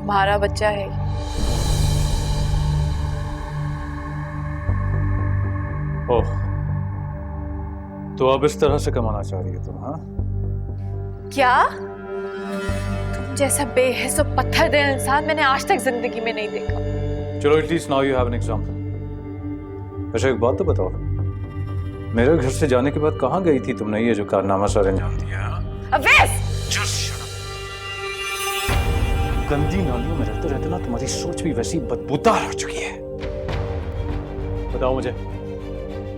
तुम्हारा बच्चा है। ओह, तो अब इस तरह से कमाना चाह रही है तुम? हाँ, क्या? तुम जैसा बेहिस और पत्थर दिल इंसान मैंने आज तक जिंदगी में नहीं देखा। चलो, at least now you have an example. अच्छा, एक बात तो बताओ, मेरे घर से जाने के बाद कहाँ गई थी तुमने ये जो कारनामा सर अंजाम दिया? अवैस! Just shut up. गंदी नालियों में रहते रहते ना तुम्हारी सोच भी वैसी बदबूदार हो चुकी है। बताओ मुझे,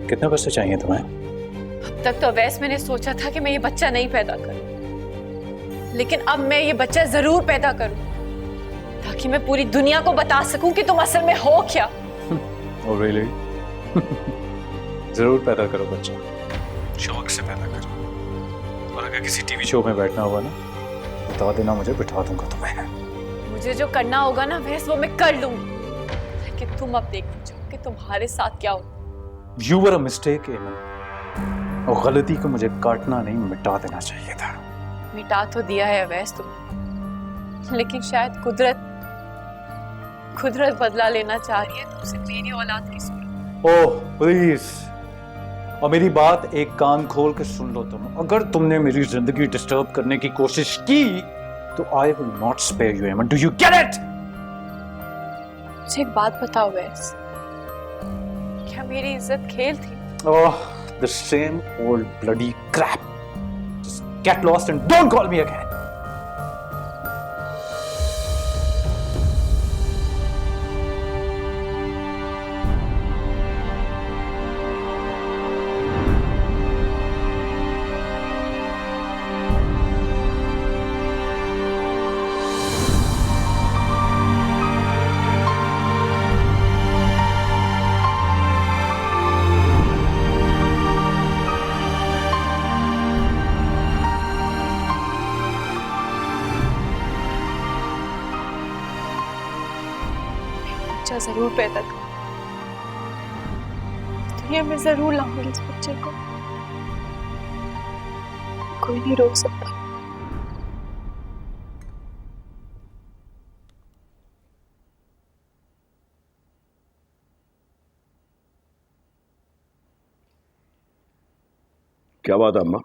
कितने पैसे चाहिए तुम्हें? अब तक तो अवैस मैंने सोचा था कि मैं ये बच्चा नहीं पैदा करूं, लेकिन अब मैं ये बच्चा जरूर पैदा करूं ताकि मैं पूरी दुनिया को बता सकूं कि तुम असल में हो क्या। Oh really? जरूर पैदा करो बच्चा, शौक से पैदा करो। और अगर किसी टीवी शो में बैठना होगा ना, बता देना मुझे, बिठा दूंगा तुम्हें। मुझे जो करना होगा ना वैस वो मैं कर लूंगी, लेकिन तुम अब देखना चाहो कि तुम्हारे साथ क्या हो। You were a mistake, एमन। और गलती को मुझे काटना नहीं, मिटा देना चाहिए था। मिटा तो दिया है अवैस तुम, लेकिन शायद कुदरत बदला लेना चाह रही है तुमसे मेरी औलाद की सूरत। ओह प्लीज, और मेरी बात एक कान खोल के सुन लो तुम। अगर तुमने मेरी जिंदगी डिस्टर्ब करने की कोशिश की तो I will not spare you, एमन। Do you get it? मुझे एक बात बताओ वैस, क्या मेरी इज्जत खेल थी? Oh, the same old bloody crap. Just get lost and don't call me again. बच्चा जरूर पैदा कर, दुनिया में जरूर लाऊंगी इस बच्चे को, कोई नहीं रोक सकता। क्या बात है अम्मा,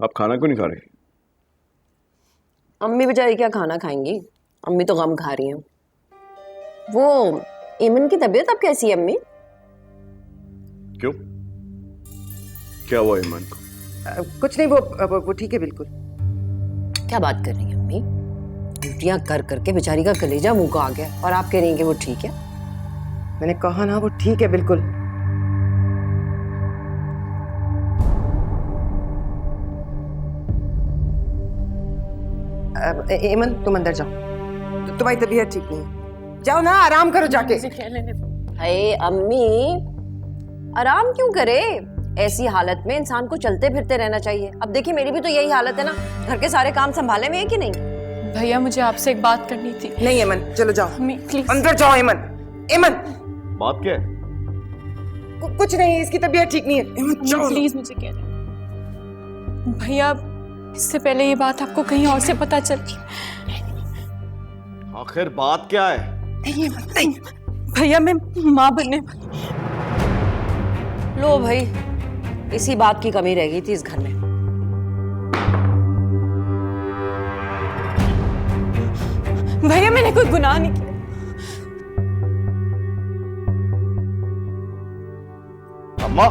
आप खाना क्यों नहीं खा रही? अम्मी बेचारी क्या खाना खाएंगी, अम्मी तो गम खा रही हैं। वो ईमन की तबीयत अब कैसी है अम्मी? क्यों, क्या हुआ ईमान को? कुछ नहीं, वो ठीक है बिल्कुल। क्या बात कर रही हैं अम्मी? उल्टियां कर करके बेचारी का कलेजा मुंह को आ गया और आप कह रही हैं कि वो ठीक है? मैंने कहा ना वो ठीक है बिल्कुल। ईमन तुम अंदर जाओ, तुम्हारी तबीयत ठीक नहीं है, जाओ ना आराम करो जाके। अरे अम्मी, आराम क्यों करे? ऐसी हालत में इंसान को चलते फिरते रहना चाहिए। अब देखिए मेरी भी तो यही हालत है ना, घर के सारे काम संभाले में है कि नहीं? भैया मुझे आपसे एक बात करनी थी। नहीं ईमन, चलो जाओ प्लीज अंदर जाओ। ईमन, ईमन बात क्या है? कुछ नहीं, इसकी तबीयत ठीक नहीं है। ईमन जाओ प्लीज मुझे कहना। भैया इससे पहले ये बात आपको कहीं और से पता चली। आखिर बात क्या है? नहीं, नहीं। भैया मैं माँ बनने वाली। लो भाई, इसी बात की कमी रह गई थी इस घर में। भैया मैंने कोई गुनाह नहीं किया। अम्मा,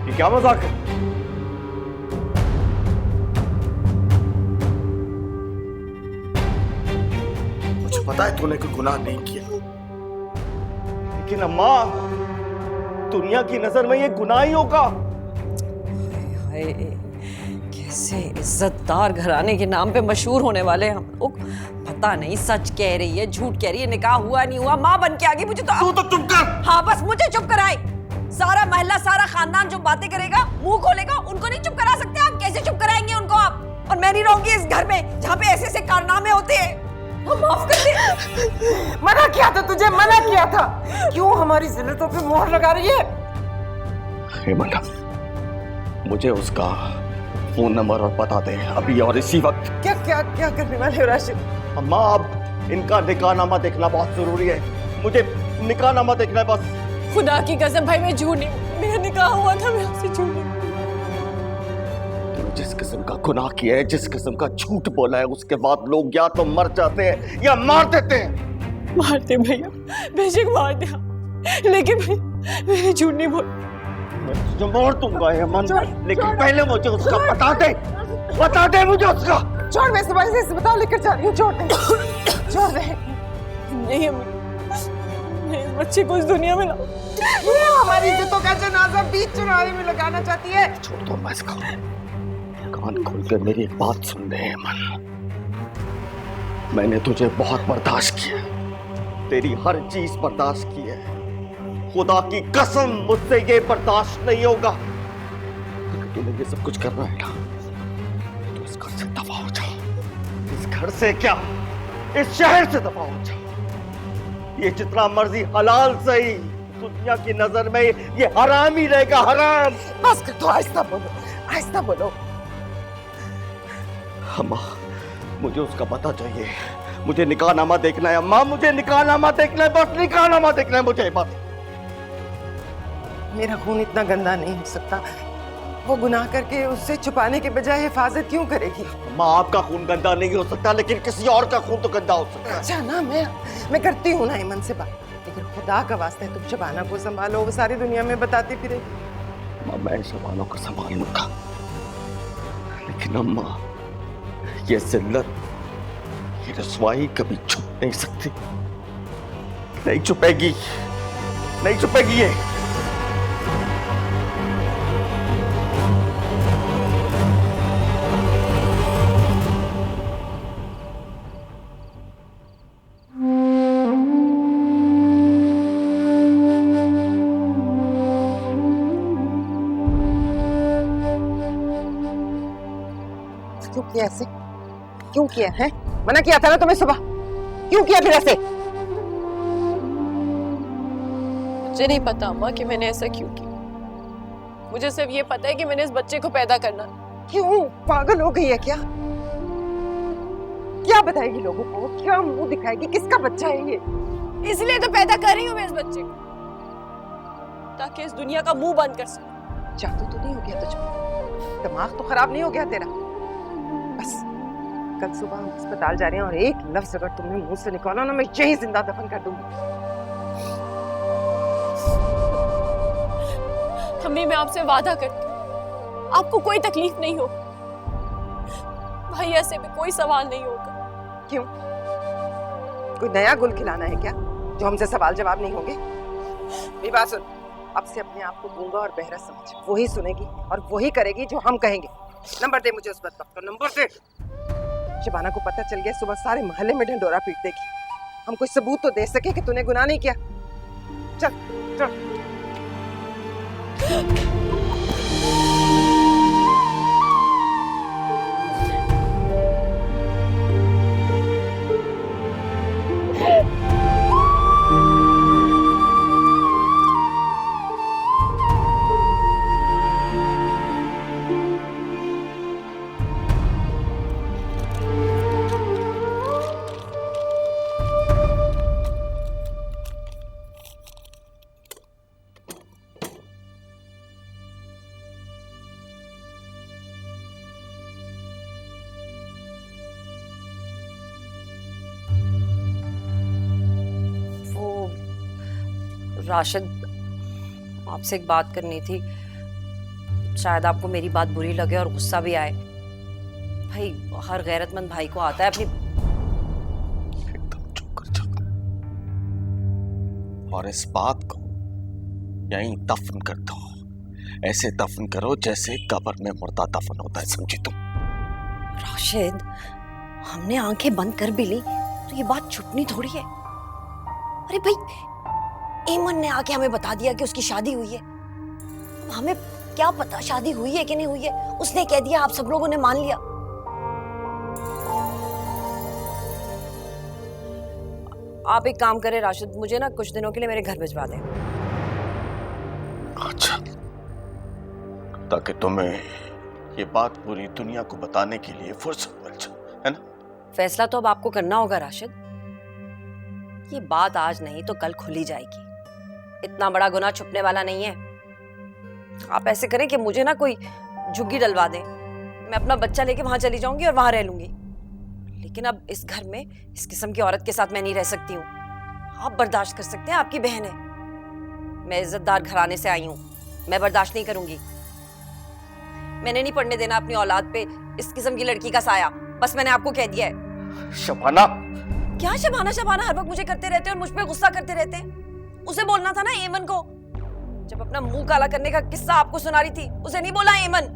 ये क्या मजाक है? मुझे पता है तूने कोई गुनाह नहीं किया, लेकिन अम्मा दुनिया की नजर में ये गुनाह ही होगा। हाय, कैसे इज्जतदार घराने के नाम पे मशहूर होने वाले हम लोग। पता नहीं सच कह रही है झूठ कह रही है, निकाह हुआ नहीं हुआ, माँ बन के आ गई। मुझे तो तू तो चुप कर। हाँ बस मुझे चुप कराए। सारा महल्ला सारा खानदान जो बातें करेगा मुंह खोलेगा, उनको नहीं चुप करा सकते आप? कैसे चुप कराएंगे उनको आप? और मैं नहीं रहूंगी इस घर में जहाँ पे ऐसे ऐसे कारनामे होते हैं। हम माफ कर दे। मना किया था तुझे, मना किया था। क्यों हमारी जिल्लतों पे मोहर लगा रही है? हेमंत, मुझे उसका फोन नंबर और पता दे अभी और इसी वक्त। क्या क्या क्या करने वाले हो राशिद? अम्मा, इनका निकाहनामा देखना बहुत जरूरी है। मुझे निकाहनामा देखना है बस। खुदा की कसम भाई मैं झूठ नहीं, मेरा निकाह हुआ था, मैं आपसे झूठ नहीं। तूने जिस किस्म का गुनाह किया है, जिस किस्म का झूठ बोला है, उसके बाद लोग या तो मर जाते हैं या मार देते हैं। मारते भैया, बेशक मार दिया, लेकिन मैंने झूठ नहीं बोला। मैं तुझे मार दूंगा यमन, लेकिन पहले मुझे उसका बता दे मुझे उसका। छोड़, मैं सुबह से अस्पताल लेकर जा रही हूँ। छोड़ दे, छोड़ दे। नहीं मैं इस बच्चे को इस दुनिया में लाऊं। ये हमारी इज्जतों का जनाजा बीच चौराहे में लगाना चाहती है। छोड़ दो मैं इसका। कान खोल के मेरी एक बात सुन ले यमन, मैंने तुझे बहुत बर्दाश्त किया, तेरी हर चीज बर्दाश्त की है। खुदा की कसम मुझसे ये बर्दाश्त नहीं होगा। अगर तूने ये सब कुछ करना है ना, तो इस घर से दफा हो जा। इस घर से क्या, इस शहर से दफा हो जा। ये जितना मर्जी हलाल सही, दुनिया की नजर में ये हराम ही रहेगा, हराम। बस कर दो, आहिस्ता बोलो, आहिस्ता बोलो। अम्मा, मुझे उसका पता चाहिए, मुझे निकाहनामा देखना है। अम्मा, मुझे निकाहनामा देखना है, बस निकाहनामा देखना है मुझे बस। मेरा खून इतना गंदा नहीं हो सकता। वो गुनाह करके उससे छुपाने के बजाय हिफाजत क्यों करेगी? अम्मा, आपका खून गंदा नहीं हो सकता, लेकिन किसी और का खून तो गंदा हो सकता है। अच्छा ना, मैं करती हूँ ना ईमान से बात, लेकिन खुदा का वास्ता है तुम शबाना को संभालो, वो सारी दुनिया में बताती फिरे। अम्मा, मैं शबाना को संभाल लूंगा, लेकिन अम्मा ये जिल्लत, ये रसवाई कभी छुप नहीं सकती, नहीं छुपेगी, नहीं छुपेगी ये। क्यों किया ऐसे? क्यों किया है? मना किया था ना तुम्हें सुबह, क्यों किया फिर ऐसे? मुझे नहीं पता अम्मा कि मैंने ऐसा क्यों किया। मुझे सिर्फ ये पता है कि मैंने इस बच्चे को पैदा करना। क्यों? पागल हो गई है क्या? क्या बताएगी लोगों को? क्या मुंह दिखाएगी? किसका बच्चा है ये? इसलिए तो पैदा कर रही हूँ मैं इस बच्चे को, ताकि इस दुनिया का मुंह बंद कर सकूं। जादू तो नहीं हो गया तुझको? दिमाग तो खराब नहीं हो गया तेरा? बस कल सुबह हम अस्पताल जा रहे हैं और एक लफ्ज अगर तुमने मुंह से निकाला ना, मैं यही जिंदा दफन कर दूंगी। अम्मी, मैं आपसे वादा करती हूँ आपको कोई तकलीफ नहीं हो। भैया से भी कोई सवाल नहीं होगा। क्यों? कोई नया गुल खिलाना है क्या जो हमसे सवाल जवाब नहीं होंगे? मेरी बात सुन, अब से अपने आप को गूंगा और बहरा समझ, वही सुनेगी और वही करेगी जो हम कहेंगे। नंबर दे मुझे उस बदबख्त का, नंबर दे। शबाना को पता चल गया, सुबह सारे मोहल्ले में ढंडोरा पीट देगी। हम कोई सबूत तो दे सके कि तूने गुनाह नहीं किया। चल चल। राशिद, आपसे एक बात करनी थी। शायद आपको मेरी बात बुरी लगे और गुस्सा भी आए। भाई, हर गैरतमंद भाई को आता है अपनी। एकदम चुप कर जा और इस बात को यहीं दफन कर दो। ऐसे दफन करो जैसे कब्र में मुर्दा दफन होता है, समझी तुम? राशिद, हमने आंखें बंद कर भी ली तो ये बात छुपनी थोड़ी है। अरे भाई, ईमन ने आके हमें बता दिया कि उसकी शादी हुई है। अब हमें क्या पता शादी हुई है कि नहीं हुई है? उसने कह दिया, आप सब लोगों ने मान लिया। आप एक काम करें राशिद, मुझे ना कुछ दिनों के लिए मेरे घर भिजवा दें। अच्छा, ताकि तुम्हें ये बात पूरी दुनिया को बताने के लिए फुर्सत मिल जाए, है ना? फैसला तो अब आपको करना होगा राशिद। ये बात आज नहीं तो कल खुली जाएगी। इतना बड़ा गुनाह छुपने वाला नहीं है। आप ऐसे करें कि मुझे ना कोई झुग्गी डलवा दें, मैं अपना बच्चा लेके वहां चली जाऊंगी और वहां रह लूंगी। लेकिन अब इस घर में इस किस्म की औरत के साथ मैं नहीं रह सकती हूँ। आप बर्दाश्त कर सकते हैं, आपकी बहन है। मैं इज्जतदार घराने से आई हूँ, मैं बर्दाश्त नहीं करूंगी। मैंने नहीं पढ़ने देना अपनी औलाद पे इस किस्म की लड़की का साया। बस मैंने आपको कह दिया है। शबाना, क्या शबाना शबाना हर वक्त मुझे करते रहते हैं और मुझ पे गुस्सा करते रहते हैं। उसे बोलना था ना एमन को, जब अपना मुंह काला करने का किस्सा आपको सुना रही थी, उसे नहीं बोला एमन।